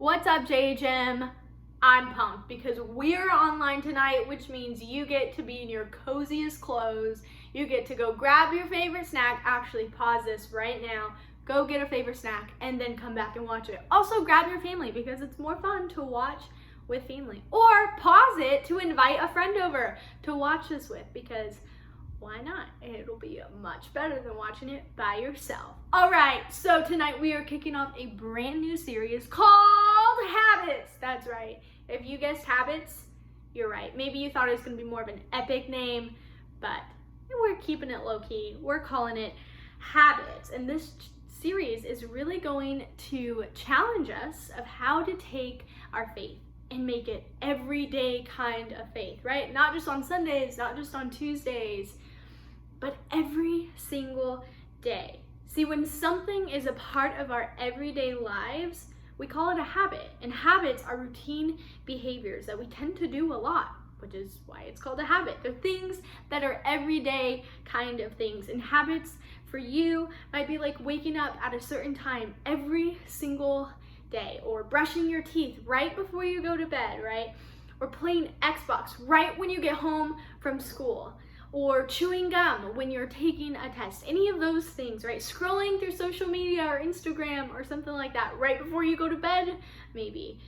What's up, JHM? I'm pumped because we're online tonight, which means you get to be in your coziest clothes. You get to go grab your favorite snack. Actually, pause this right now. Go get a favorite snack and then come back and watch it. Also, grab your family because it's more fun to watch with family. Or pause it to invite a friend over to watch this with because why not? It'll be much better than watching it by yourself. All right, so tonight we are kicking off a brand new series called Habits. That's right. If you guessed Habits, you're right. Maybe you thought it was going to be more of an epic name, but we're keeping it low-key. We're calling it Habits. And this series is really going to challenge us of how to take our faith and make it everyday kind of faith, right? Not just on Sundays, not just on Tuesdays, but every single day. See, when something is a part of our everyday lives, we call it a habit. And habits are routine behaviors that we tend to do a lot, which is why it's called a habit. They're things that are everyday kind of things. And habits for you might be like waking up at a certain time every single day, or brushing your teeth right before you go to bed, right? Or playing Xbox right when you get home from school, or chewing gum when you're taking a test. Any of those things, right? Scrolling through social media or Instagram or something like that right before you go to bed, maybe.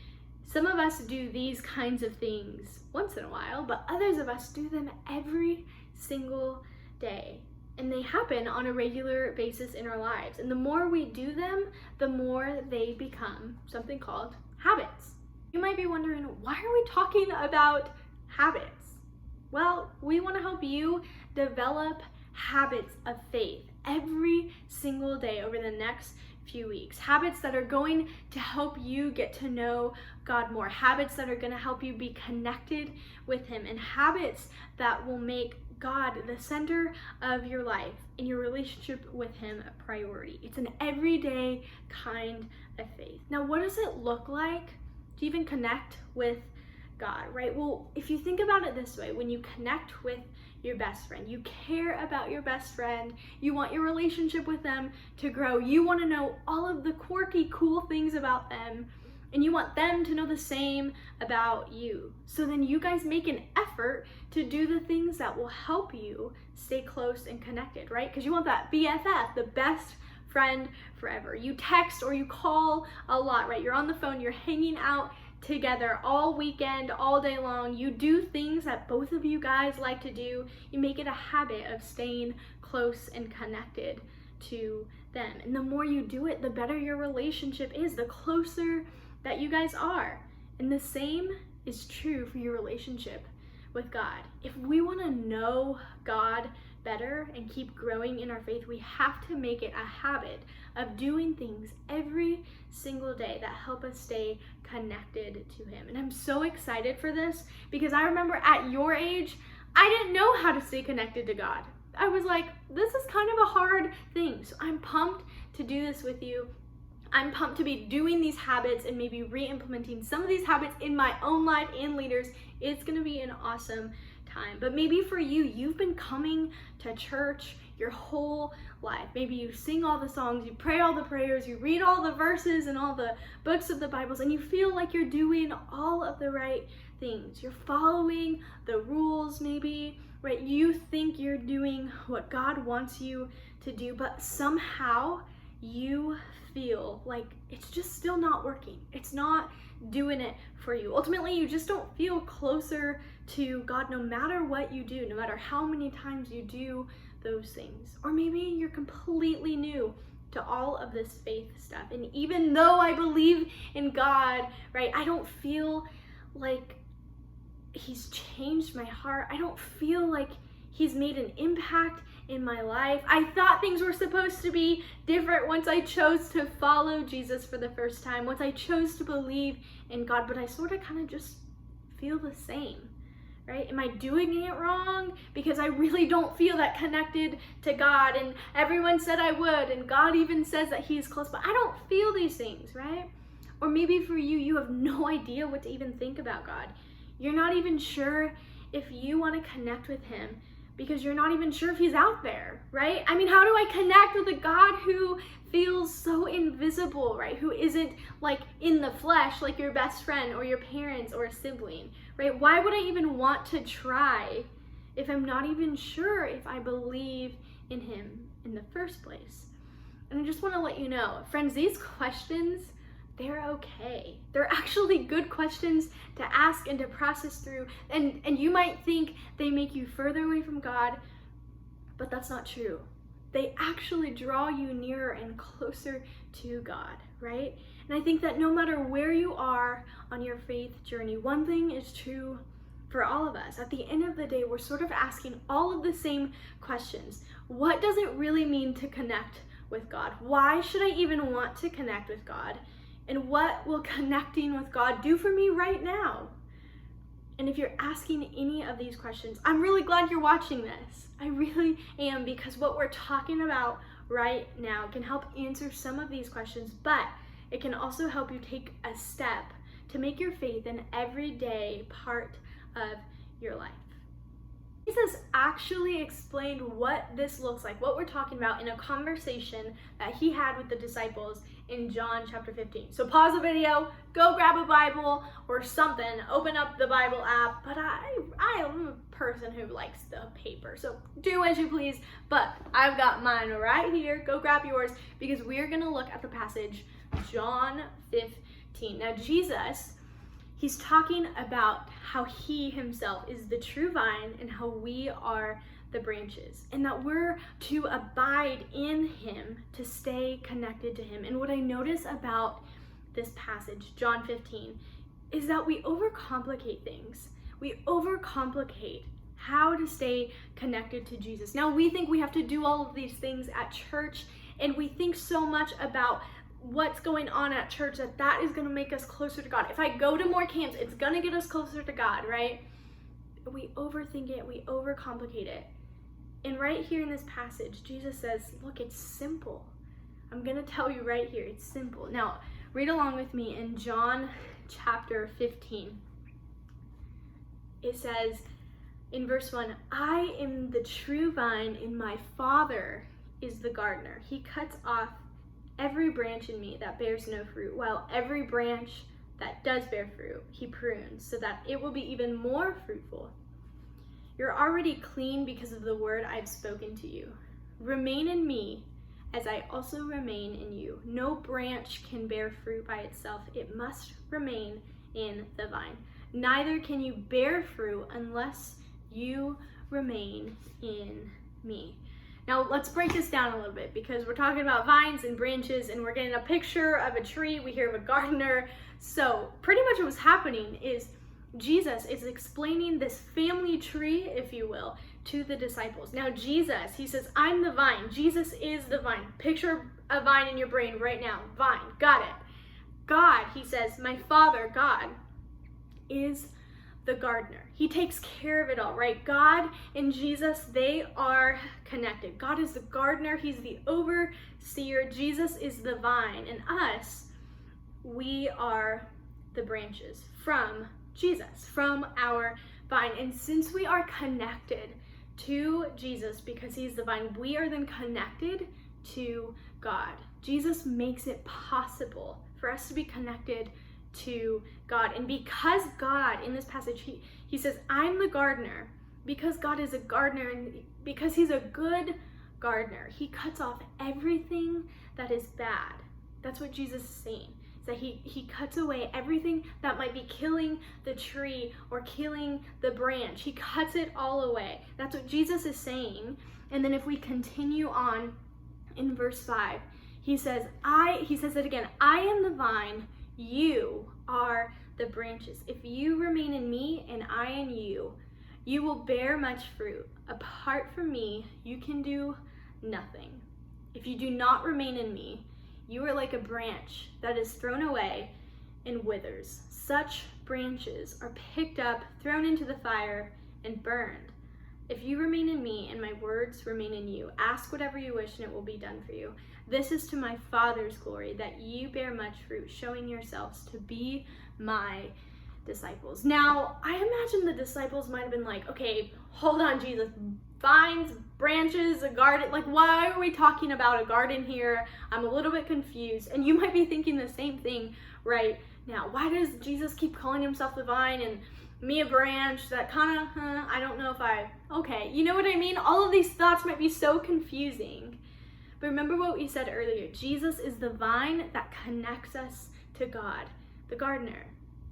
Some of us do these kinds of things once in a while, but others of us do them every single day. And they happen on a regular basis in our lives. And the more we do them, the more they become something called habits. You might be wondering, why are we talking about habits? Well, we want to help you develop habits of faith every single day over the next few weeks. Habits that are going to help you get to know God more. Habits that are going to help you be connected with Him. And habits that will make God the center of your life and your relationship with Him a priority. It's an everyday kind of faith. Now, what does it look like to even connect with God, right? Well, if you think about it this way, when you connect with your best friend, you care about your best friend, you want your relationship with them to grow, you want to know all of the quirky, cool things about them, and you want them to know the same about you. So then you guys make an effort to do the things that will help you stay close and connected, right? Because you want that BFF, the best friend forever. You text or you call a lot, right? You're on the phone, you're hanging out together all weekend, all day long. You do things that both of you guys like to do. You make it a habit of staying close and connected to them. And the more you do it, the better your relationship is, the closer that you guys are. And the same is true for your relationship with God. If we want to know God better and keep growing in our faith, we have to make it a habit of doing things every single day that help us stay connected to Him. And I'm so excited for this because I remember at your age, I didn't know how to stay connected to God. I was like, this is kind of a hard thing. So I'm pumped to do this with you. I'm pumped to be doing these habits and maybe re-implementing some of these habits in my own life and leaders. It's going to be an awesome time. But maybe for you, you've been coming to church your whole life. Maybe you sing all the songs, you pray all the prayers, you read all the verses and all the books of the Bibles, and you feel like you're doing all of the right things. You're following the rules maybe, right? You think you're doing what God wants you to do, but somehow you feel like it's just still not working. It's not doing it for you. Ultimately, you just don't feel closer to God no matter what you do, no matter how many times you do those things. Or maybe you're completely new to all of this faith stuff. And even though I believe in God, right, I don't feel like He's changed my heart. I don't feel like He's made an impact in my life. I thought things were supposed to be different once I chose to follow Jesus for the first time, once I chose to believe in God, but I sort of kind of just feel the same, right? Am I doing it wrong? Because I really don't feel that connected to God, and everyone said I would, and God even says that He's close, but I don't feel these things, right? Or maybe for you, you have no idea what to even think about God. You're not even sure if you want to connect with Him, because you're not even sure if he's out there, right? I mean, how do I connect with a God who feels so invisible, right? Who isn't like in the flesh, like your best friend or your parents or a sibling, right? Why would I even want to try if I'm not even sure if I believe in him in the first place? And I just want to let you know, friends, these questions, they're okay. They're actually good questions to ask and to process through. And you might think they make you further away from God, but that's not true. They actually draw you nearer and closer to God, right? And I think that no matter where you are on your faith journey, one thing is true for all of us. At the end of the day, we're sort of asking all of the same questions. What does it really mean to connect with God? Why should I even want to connect with God? And what will connecting with God do for me right now? And if you're asking any of these questions, I'm really glad you're watching this. I really am, because what we're talking about right now can help answer some of these questions, but it can also help you take a step to make your faith an everyday part of your life. Jesus actually explained what this looks like, what we're talking about, in a conversation that he had with the disciples in John chapter 15. So pause the video, go grab a Bible or something, open up the Bible app, but I am a person who likes the paper, so do as you please, but I've got mine right here. Go grab yours, because we're going to look at the passage John 15. Now Jesus, he's talking about how he himself is the true vine and how we are the branches, and that we're to abide in him, to stay connected to him. And what I notice about this passage, John 15, is that we overcomplicate things. We overcomplicate how to stay connected to Jesus. Now, we think we have to do all of these things at church, and we think so much about what's going on at church that is going to make us closer to God. If I go to more camps, it's going to get us closer to God, right? We overthink it, we overcomplicate it. And right here in this passage, Jesus says, look, it's simple. I'm going to tell you right here, it's simple. Now, read along with me in John chapter 15. It says in verse 1, I am the true vine and my Father is the gardener. He cuts off every branch in me that bears no fruit, while every branch that does bear fruit, he prunes so that it will be even more fruitful. You're already clean because of the word I've spoken to you. Remain in me as I also remain in you. No branch can bear fruit by itself. It must remain in the vine. Neither can you bear fruit unless you remain in me. Now let's break this down a little bit, because we're talking about vines and branches and we're getting a picture of a tree. We hear of a gardener. So pretty much what's happening is Jesus is explaining this family tree, if you will, to the disciples. Now Jesus, he says, I'm the vine. Jesus is the vine. Picture a vine in your brain right now. Vine, got it. God, he says, my Father, God, is the gardener. He takes care of it all, right? God and Jesus, they are connected. God is the gardener. He's the overseer. Jesus is the vine. And us, we are the branches from Jesus, from our vine. And since we are connected to Jesus because he's the vine, we are then connected to God. Jesus makes it possible for us to be connected to God. And because God, in this passage, he says, I'm the gardener, because God is a gardener and because he's a good gardener, he cuts off everything that is bad. That's what Jesus is saying. That he cuts away everything that might be killing the tree or killing the branch. He cuts it all away. That's what Jesus is saying. And then if we continue on in verse 5, he says it again, I am the vine, you are the branches. If you remain in me and I in you, you will bear much fruit. Apart from me, you can do nothing. If you do not remain in me, you are like a branch that is thrown away and withers. Such branches are picked up, thrown into the fire, and burned. If you remain in me and my words remain in you, ask whatever you wish and it will be done for you. This is to my Father's glory, that you bear much fruit, showing yourselves to be my disciples. Now, I imagine the disciples might have been like, okay, hold on, Jesus. Vines, branches, a garden. Like, why are we talking about a garden here? I'm a little bit confused. And you might be thinking the same thing right now. Why does Jesus keep calling himself the vine and me a branch? That kind of, I don't know if okay, you know what I mean? All of these thoughts might be so confusing. But remember what we said earlier. Jesus is the vine that connects us to God, the gardener.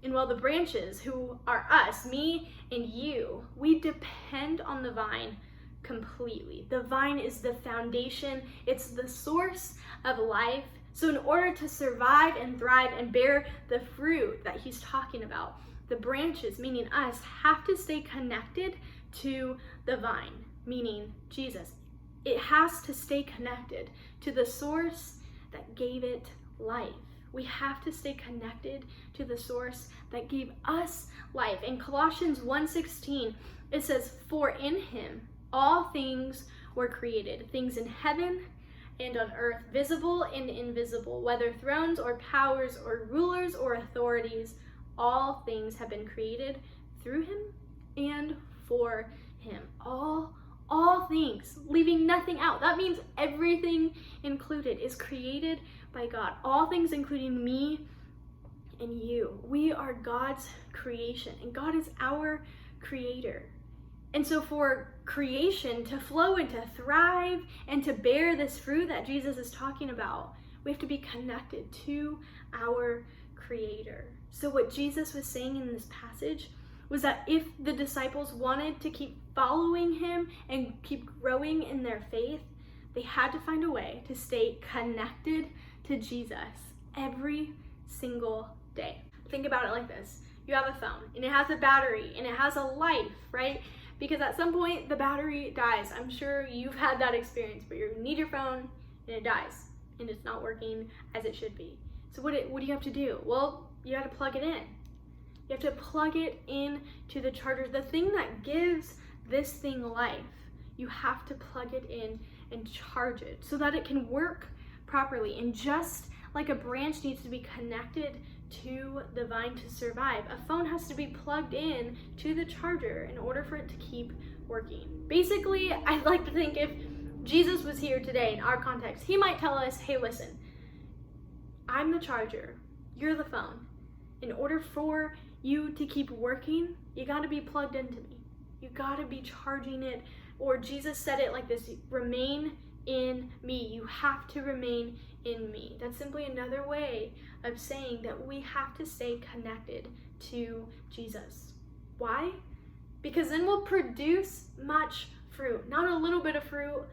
And while the branches, who are us, me and you, we depend on the vine completely. The vine is the foundation. It's the source of life. So in order to survive and thrive and bear the fruit that he's talking about, the branches, meaning us, have to stay connected to the vine, meaning Jesus. It has to stay connected to the source that gave it life. We have to stay connected to the source that gave us life. In Colossians 1:16, it says, "For in him all things were created, things in heaven and on earth, visible and invisible, whether thrones or powers or rulers or authorities, all things have been created through him and for him." All things, leaving nothing out. That means everything included is created by God. All things, including me and you. We are God's creation, and God is our creator. And so for creation to flow and to thrive and to bear this fruit that Jesus is talking about, we have to be connected to our creator. So what Jesus was saying in this passage was that if the disciples wanted to keep following him and keep growing in their faith, they had to find a way to stay connected to Jesus every single day. Think about it like this. You have a phone and it has a battery and it has a life, right? Because at some point the battery dies. I'm sure you've had that experience where you need your phone and it dies and it's not working as it should be. So what do you have to do? Well, you have to plug it in. You have to plug it in to the charger, the thing that gives this thing life. You have to plug it in and charge it so that it can work properly. And just like a branch needs to be connected to the vine to survive, a phone has to be plugged in to the charger in order for it to keep working. Basically, I'd like to think if Jesus was here today in our context, he might tell us, hey, listen, I'm the charger, you're the phone. In order for you to keep working, you got to be plugged into me. You got to be charging it. Or Jesus said it like this, remain in me. You have to remain in me. That's simply another way of saying that we have to stay connected to Jesus. Why? Because then we'll produce much fruit. Not a little bit of fruit,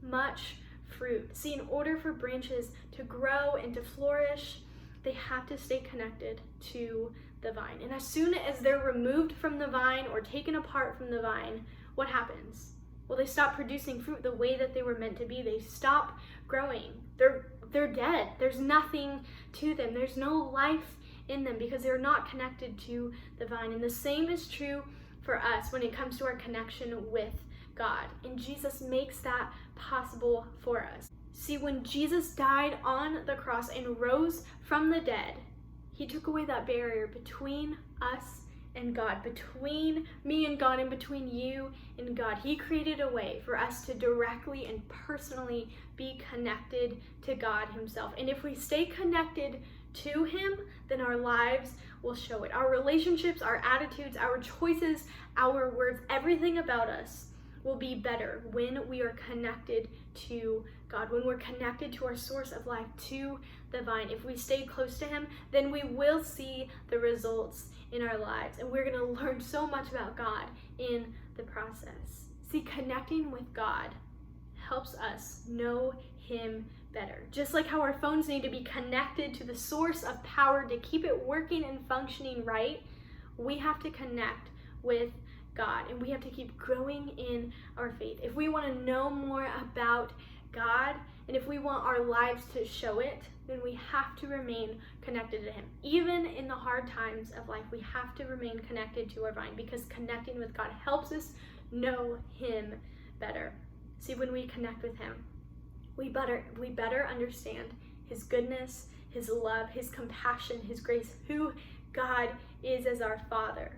much fruit. See, in order for branches to grow and to flourish, they have to stay connected to the vine. And as soon as they're removed from the vine or taken apart from the vine, what happens? Well, they stop producing fruit the way that they were meant to be. They stop growing. They're dead. There's nothing to them. There's no life in them because they're not connected to the vine. And the same is true for us when it comes to our connection with God. And Jesus makes that possible for us. See, when Jesus died on the cross and rose from the dead, he took away that barrier between us and God, between me and God, and between you and God. He created a way for us to directly and personally be connected to God himself. And if we stay connected to him, then our lives will show it. Our relationships, our attitudes, our choices, our words, everything about us will be better when we are connected to God, when we're connected to our source of life, to the vine. If we stay close to him, then we will see the results in our lives, and we're going to learn so much about God in the process. See, connecting with God helps us know him better. Just like how our phones need to be connected to the source of power to keep it working and functioning right, we have to connect with God, and we have to keep growing in our faith. If we want to know more about God, and if we want our lives to show it, then we have to remain connected to him. Even in the hard times of life, we have to remain connected to our vine, because connecting with God helps us know him better. See, when we connect with him, we better understand his goodness, his love, his compassion, his grace, who God is as our Father,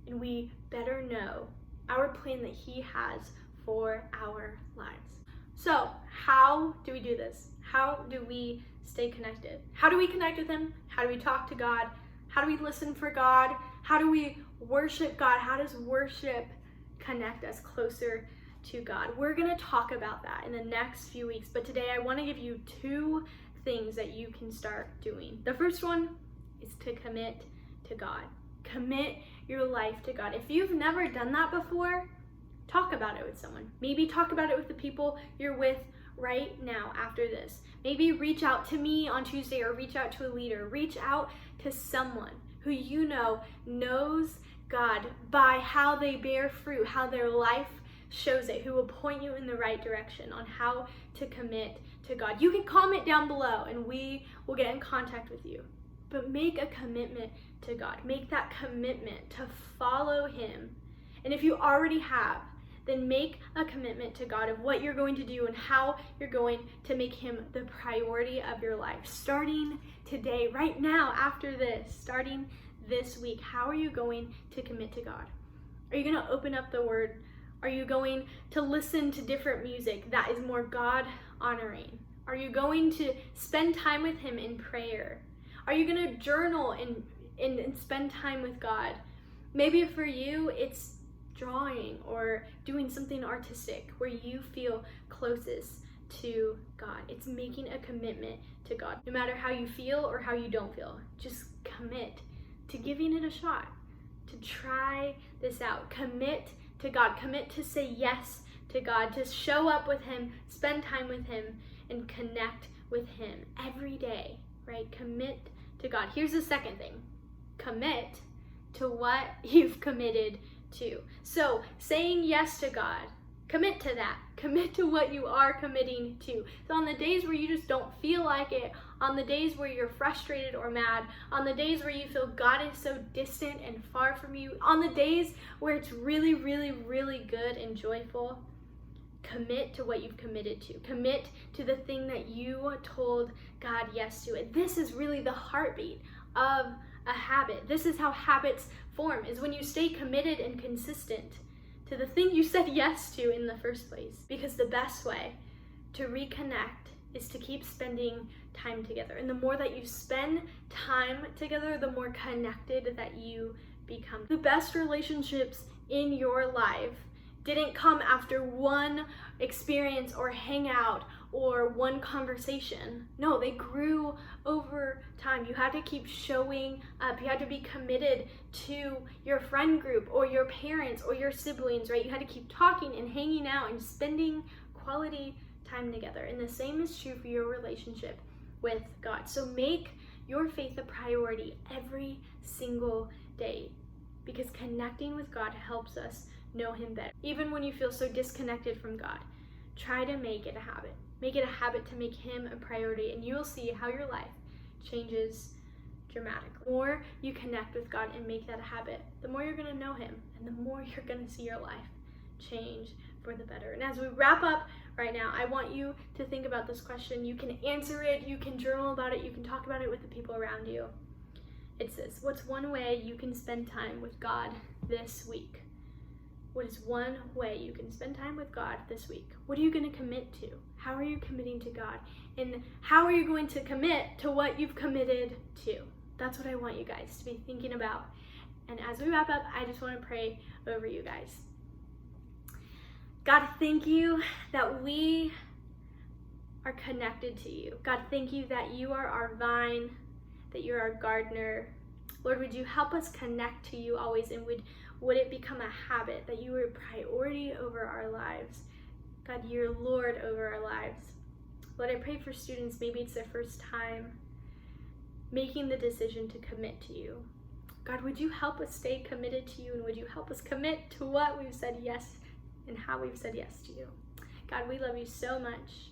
and we better know our plan that He has for our lives. So, how do we do this? How do we stay connected? How do we connect with Him? How do we talk to God? How do we listen for God? How do we worship God? How does worship connect us closer to God? We're going to talk about that in the next few weeks, but today I want to give you 2 things that you can start doing. The first one is to commit to God. Commit your life to God. If you've never done that before, talk about it with someone. Maybe talk about it with the people you're with right now after this. Maybe reach out to me on Tuesday, or reach out to a leader. Reach out to someone who you know knows God by how they bear fruit, how their life shows it, who will point you in the right direction on how to commit to God. You can comment down below and we will get in contact with you. But make a commitment to God. Make that commitment to follow Him. And if you already have, then make a commitment to God of what you're going to do and how you're going to make Him the priority of your life. Starting today, right now, after this, starting this week, how are you going to commit to God? Are you going to open up the Word? Are you going to listen to different music that is more God honoring? Are you going to spend time with Him in prayer? Are you going to journal and spend time with God? Maybe for you, it's drawing or doing something artistic where you feel closest to God. It's making a commitment to God. No matter how you feel or how you don't feel, just commit to giving it a shot, to try this out. Commit to God. Commit to say yes to God, to show up with Him, spend time with Him, and connect with Him every day, right? Commit to God. Here's the second thing. Commit to what you've committed to. So saying yes to God, commit to that. Commit to what you are committing to. So on the days where you just don't feel like it, on the days where you're frustrated or mad, on the days where you feel God is so distant and far from you, on the days where it's really, really, really good and joyful, commit to what you've committed to. Commit to the thing that you told God yes to. And this is really the heartbeat of a habit. This is how habits form, is when you stay committed and consistent to the thing you said yes to in the first place. Because the best way to reconnect is to keep spending time together. And the more that you spend time together, the more connected that you become. The best relationships in your life didn't come after one experience or hangout or one conversation. No, they grew over time. You had to keep showing up. You had to be committed to your friend group or your parents or your siblings, right? You had to keep talking and hanging out and spending quality time together. And the same is true for your relationship with God. So make your faith a priority every single day, because connecting with God helps us know Him better. Even when you feel so disconnected from God, try to make it a habit. Make it a habit to make Him a priority, and you will see how your life changes dramatically. The more you connect with God and make that a habit, the more you're going to know Him, and the more you're going to see your life change for the better. And as we wrap up right now, I want you to think about this question. You can answer it, you can journal about it, you can talk about it with the people around you. It's this: what's one way you can spend time with God this week? What is one way you can spend time with God this week? What are you going to commit to? How are you committing to God? And how are you going to commit to what you've committed to? That's what I want you guys to be thinking about. And as we wrap up, I just want to pray over you guys. God, thank you that we are connected to you. God, thank you that you are our vine, that you're our gardener. Lord, would you help us connect to you always, and would it become a habit that you are a priority over our lives? God, you're Lord over our lives. Lord, I pray for students, maybe it's their first time making the decision to commit to you. God, would you help us stay committed to you, and would you help us commit to what we've said yes and how we've said yes to you? God, we love you so much.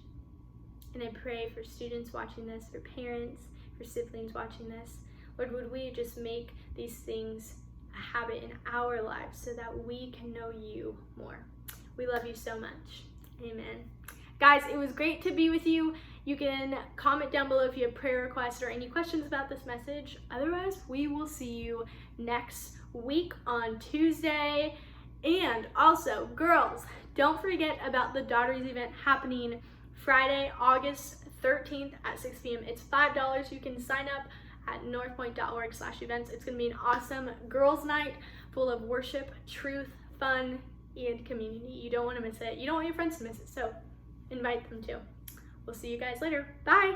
And I pray for students watching this, for parents, for siblings watching this. Lord, would we just make these things a habit in our lives so that we can know you more. We love you so much. Amen. Guys, it was great to be with you. You can comment down below if you have prayer requests or any questions about this message. Otherwise, we will see you next week on Tuesday. And also, girls, don't forget about the Daughters event happening Friday, August 13th at 6 p.m. It's $5. You can sign up at northpoint.org/events. It's going to be an awesome girls' night full of worship, truth, fun, and community. You don't want to miss it. You don't want your friends to miss it, so invite them to. We'll see you guys later. Bye!